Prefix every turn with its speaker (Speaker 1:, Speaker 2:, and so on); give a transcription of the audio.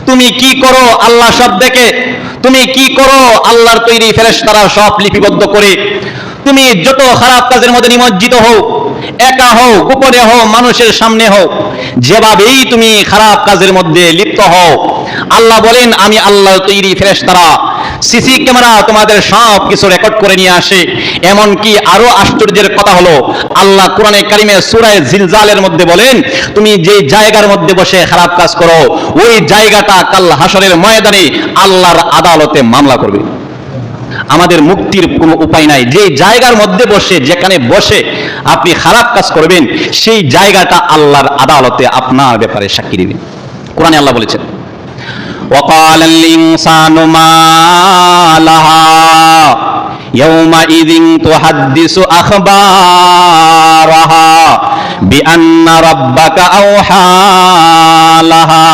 Speaker 1: তুমি কি করো আল্লাহ সব দেখে। তুমি কি করো আল্লাহর তৈরি ফেরেশতারা সব লিপিবদ্ধ করে। তুমি যত খারাপ কাজের মধ্যে নিমজ্জিত হও, একা হও, গোপনে হও, মানুষের সামনে হও, যেভাবেই তুমি খারাপ কাজের মধ্যে লিপ্ত হও, আল্লাহ বলেন আমি আল্লাহর তৈরি ফেরেশতারা সিসি ক্যামেরা তোমাদের সব কিছু রেকর্ড করে নিয়ে আসে। এমনকি আরো আশ্চর্যের কথা হলো, আল্লাহ কোরআনে কারিমে সূরা জিলজালের মধ্যে বলেন তুমি যে জায়গার মধ্যে বসে খারাপ কাজ করো, ওই জায়গাটা কাল হাসরের ময়দানে আল্লাহর আদালতে মামলা করবে। আমাদের মুক্তির কোনো উপায় নাই। যে জায়গার মধ্যে বসে, যেখানে বসে আপনি খারাপ কাজ করবেন, সেই জায়গাটা আল্লাহর আদালতে আপনার ব্যাপারে সাক্ষী দিবে। কোরআনে আল্লাহ বলেছেন وقال الإنسان ما لها يومئذ تحدث أخبارها بأن ربك أوحى لها